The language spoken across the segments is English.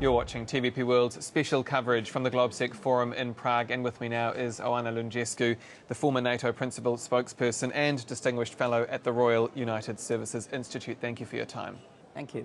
You're watching TVP World's special coverage from the GlobSec Forum in Prague, and with me now is Oana Lungescu, the former NATO Principal Spokesperson and Distinguished Fellow at the Royal United Services Institute. Thank you for your time. Thank you.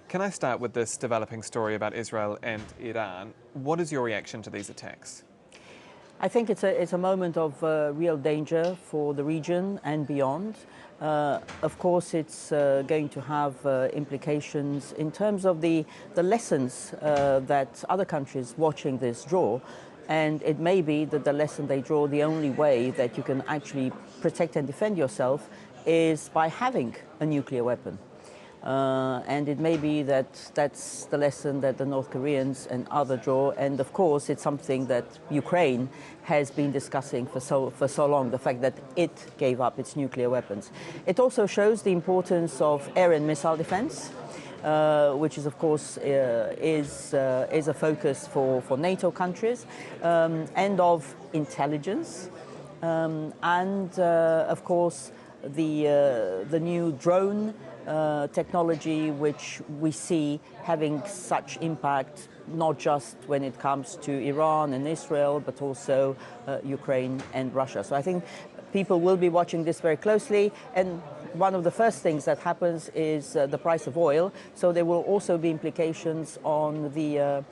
Can I start with this developing story about Israel and Iran? What is your reaction to these attacks? I think it's a moment of real danger for the region and beyond. Of course, it's going to have implications in terms of the lessons that other countries watching this draw. And it may be that the lesson they draw, the only way that you can actually protect and defend yourself is by having a nuclear weapon. And it may be that that's the lesson that the North Koreans and others draw. And of course, it's something that Ukraine has been discussing for so long, the fact that it gave up its nuclear weapons. It also shows the importance of air and missile defense, which is, of course, is a focus for NATO countries, and of intelligence, and of course, the new drone technology, which we see having such impact, not just when it comes to Iran and Israel, but also Ukraine and Russia. So I think people will be watching this very closely. And one of the first things that happens is the price of oil. So there will also be implications on the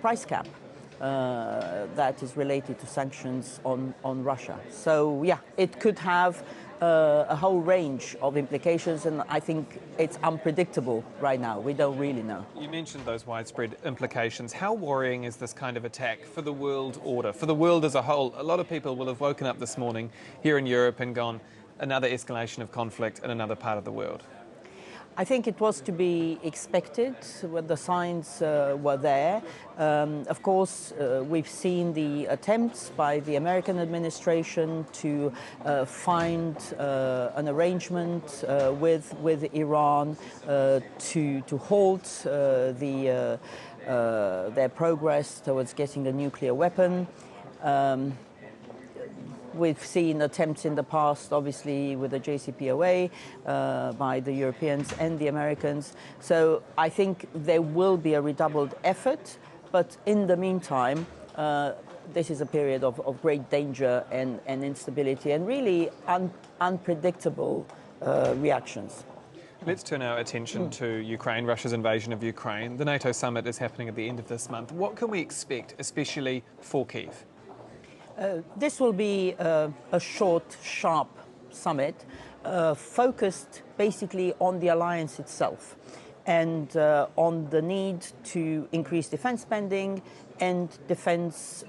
price cap that is related to sanctions on Russia. So yeah, it could have a whole range of implications, and I think it's unpredictable right now. We don't really know. You mentioned those widespread implications. How worrying is this kind of attack for the world order, for the world as a whole? A lot of people will have woken up this morning here in Europe and gone, another escalation of conflict in another part of the world. I think it was to be expected when the signs were there. Of course, we've seen the attempts by the American administration to find an arrangement with Iran to halt their progress towards getting a nuclear weapon. We've seen attempts in the past, obviously, with the JCPOA by the Europeans and the Americans. So I think there will be a redoubled effort. But in the meantime, this is a period of great danger and instability and really unpredictable reactions. Let's turn our attention to Ukraine, Russia's invasion of Ukraine. The NATO summit is happening at the end of this month. What can we expect, especially for Kyiv? This will be a short, sharp summit focused basically on the alliance itself and on the need to increase defense spending and defense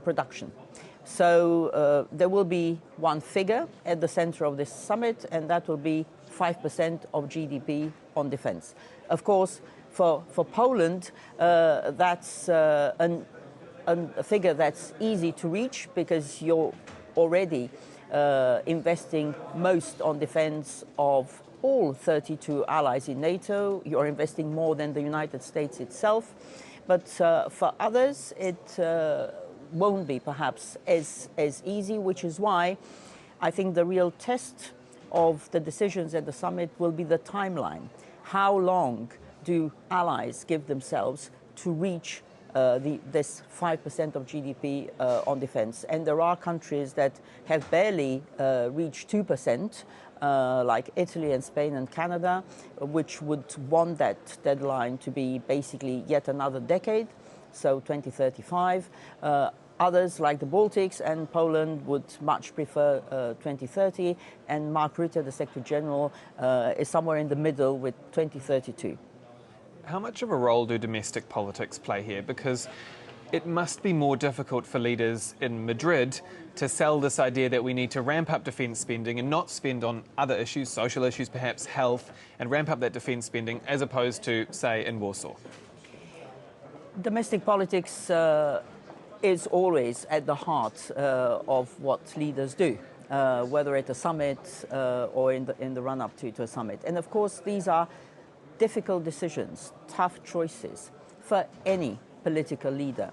production. So there will be one figure at the center of this summit, and that will be 5% of GDP on defense. Of course, for Poland, that's a figure that's easy to reach because you're already investing most on defense of all 32 allies in NATO. You're investing more than the United States itself. But for others, it won't be perhaps as easy, which is why I think the real test of the decisions at the summit will be the timeline. How long do allies give themselves to reach this 5% of GDP on defense? And there are countries that have barely reached 2%, like Italy and Spain and Canada, which would want that deadline to be basically yet another decade, so 2035. Others, like the Baltics and Poland, would much prefer 2030, and Mark Rutte, the Secretary General, is somewhere in the middle with 2032. How much of a role do domestic politics play here? Because it must be more difficult for leaders in Madrid to sell this idea that we need to ramp up defence spending and not spend on other issues, social issues, perhaps health, and ramp up that defence spending as opposed to, say, in Warsaw. Domestic politics is always at the heart of what leaders do, whether at a summit or in the run-up to a summit. And of course, these are difficult decisions, tough choices for any political leader.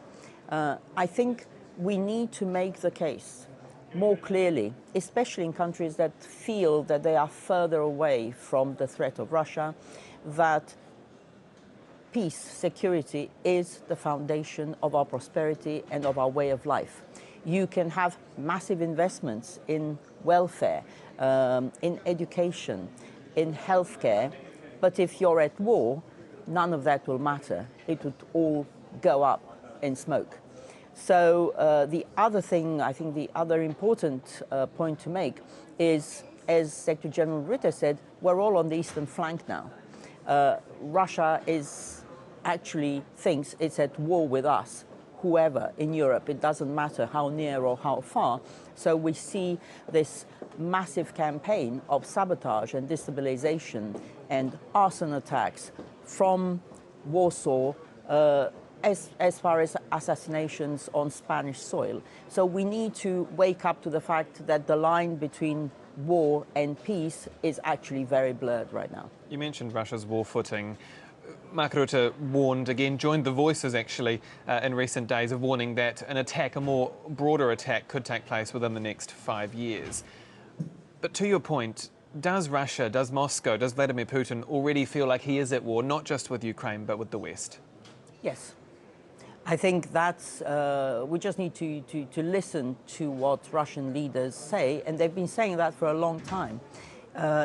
I think we need to make the case more clearly, especially in countries that feel that they are further away from the threat of Russia, that peace, security is the foundation of our prosperity and of our way of life. You can have massive investments in welfare, in education, in healthcare, but if you're at war, none of that will matter. It would all go up in smoke. So the other thing, I think the other important point to make is, as Secretary General Rutte said, we're all on the eastern flank now. Russia actually thinks it's at war with us, whoever in Europe. It doesn't matter how near or how far. So we see this massive campaign of sabotage and destabilization and arson attacks from Warsaw as far as assassinations on Spanish soil. So we need to wake up to the fact that the line between war and peace is actually very blurred right now. You mentioned Russia's war footing. Mark Rutte warned again, joined the voices actually in recent days of warning that an attack, a more broader attack, could take place within the next 5 years. But to your point, does Russia, does Moscow, does Vladimir Putin already feel like he is at war, not just with Ukraine, but with the West? Yes. I think that's, we just need to listen to what Russian leaders say, and they've been saying that for a long time.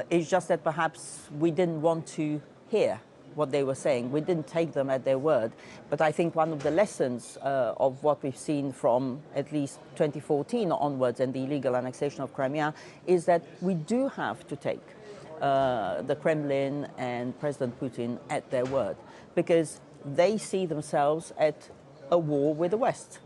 It's just that perhaps we didn't want to hear what they were saying. We didn't take them at their word. But I think one of the lessons of what we've seen from at least 2014 onwards and the illegal annexation of Crimea is that we do have to take the Kremlin and President Putin at their word, because they see themselves at a war with the West.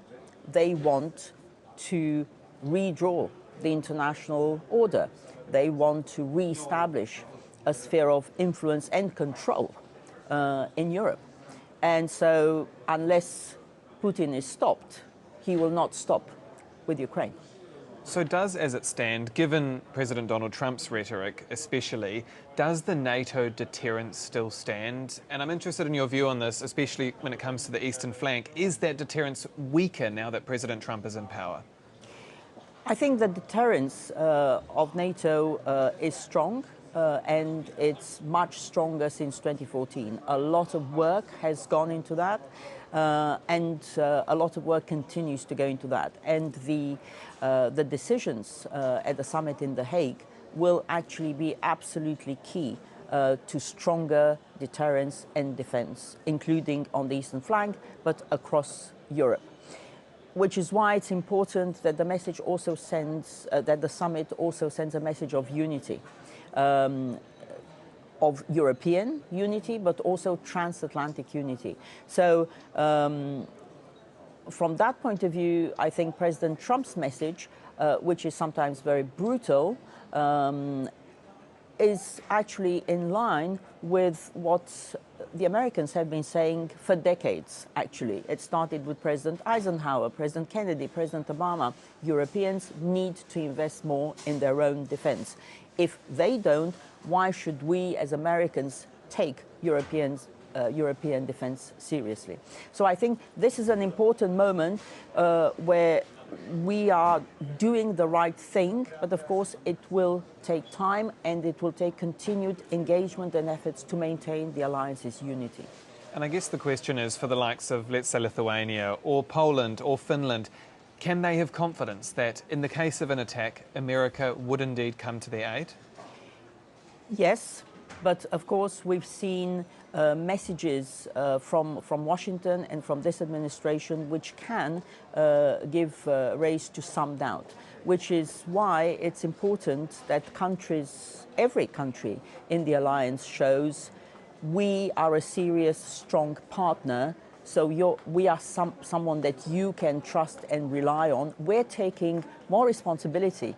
They want to redraw the international order. They want to re-establish a sphere of influence and control in Europe. And so unless Putin is stopped, he will not stop with Ukraine. So does, as it stands, given President Donald Trump's rhetoric especially, does the NATO deterrence still stand? And I'm interested in your view on this, especially when it comes to the eastern flank. Is that deterrence weaker now that President Trump is in power? I think the deterrence of NATO is strong, and it's much stronger since 2014. A lot of work has gone into that, and a lot of work continues to go into that. And the decisions at the summit in The Hague will actually be absolutely key to stronger deterrence and defense, including on the eastern flank, but across Europe. Which is why it's important that the message also sends, that the summit also sends a message of unity, of European unity, but also transatlantic unity. So from that point of view, I think President Trump's message, which is sometimes very brutal, is actually in line with what the Americans have been saying for decades, actually. It started with President Eisenhower, President Kennedy, President Obama. Europeans need to invest more in their own defense. If they don't, why should we as Americans take European defense seriously? So I think this is an important moment where we are doing the right thing, but of course it will take time and it will take continued engagement and efforts to maintain the alliance's unity. And I guess the question is, for the likes of, let's say, Lithuania or Poland or Finland, can they have confidence that in the case of an attack, America would indeed come to their aid? Yes, but of course we've seen messages from Washington and from this administration which can give rise to some doubt, which is why it's important that countries, every country in the alliance shows we are a serious, strong partner. So we are someone that you can trust and rely on. We're taking more responsibility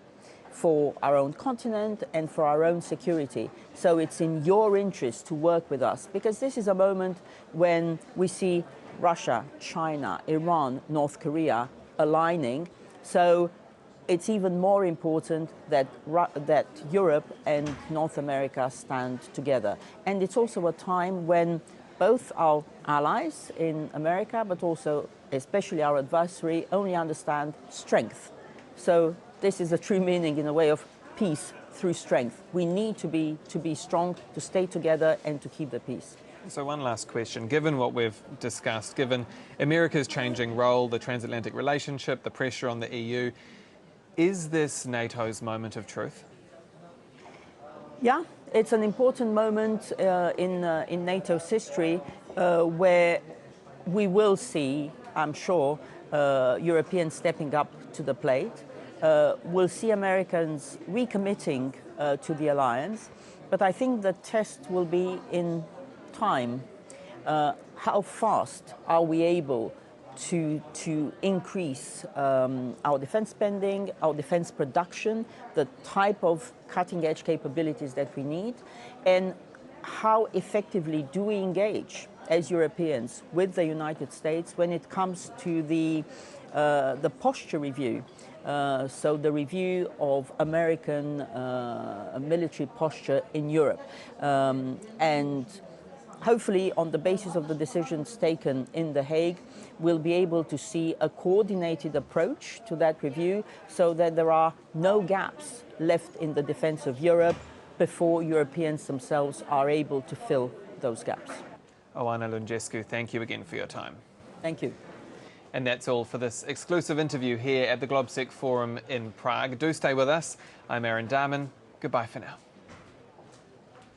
for our own continent and for our own security. So it's in your interest to work with us, because this is a moment when we see Russia, China, Iran, North Korea aligning. So it's even more important that Europe and North America stand together. And it's also a time when both our allies in America, but also especially our adversary, only understand strength. So this is the true meaning, in a way, of peace through strength. We need to be strong, to stay together and to keep the peace. So one last question. Given what we've discussed, given America's changing role, the transatlantic relationship, the pressure on the EU, is this NATO's moment of truth? Yeah, it's an important moment in NATO's history where we will see, I'm sure, Europeans stepping up to the plate. We'll see Americans recommitting to the alliance, but I think the test will be in time. How fast are we able to increase our defense spending, our defense production, the type of cutting-edge capabilities that we need, and how effectively do we engage as Europeans with the United States when it comes to the posture review. So the review of American military posture in Europe. And hopefully, on the basis of the decisions taken in The Hague, we'll be able to see a coordinated approach to that review so that there are no gaps left in the defense of Europe before Europeans themselves are able to fill those gaps. Oana Lungescu, thank you again for your time. Thank you. And that's all for this exclusive interview here at the GlobSec Forum in Prague. Do stay with us. I'm Dahmen. Goodbye for now.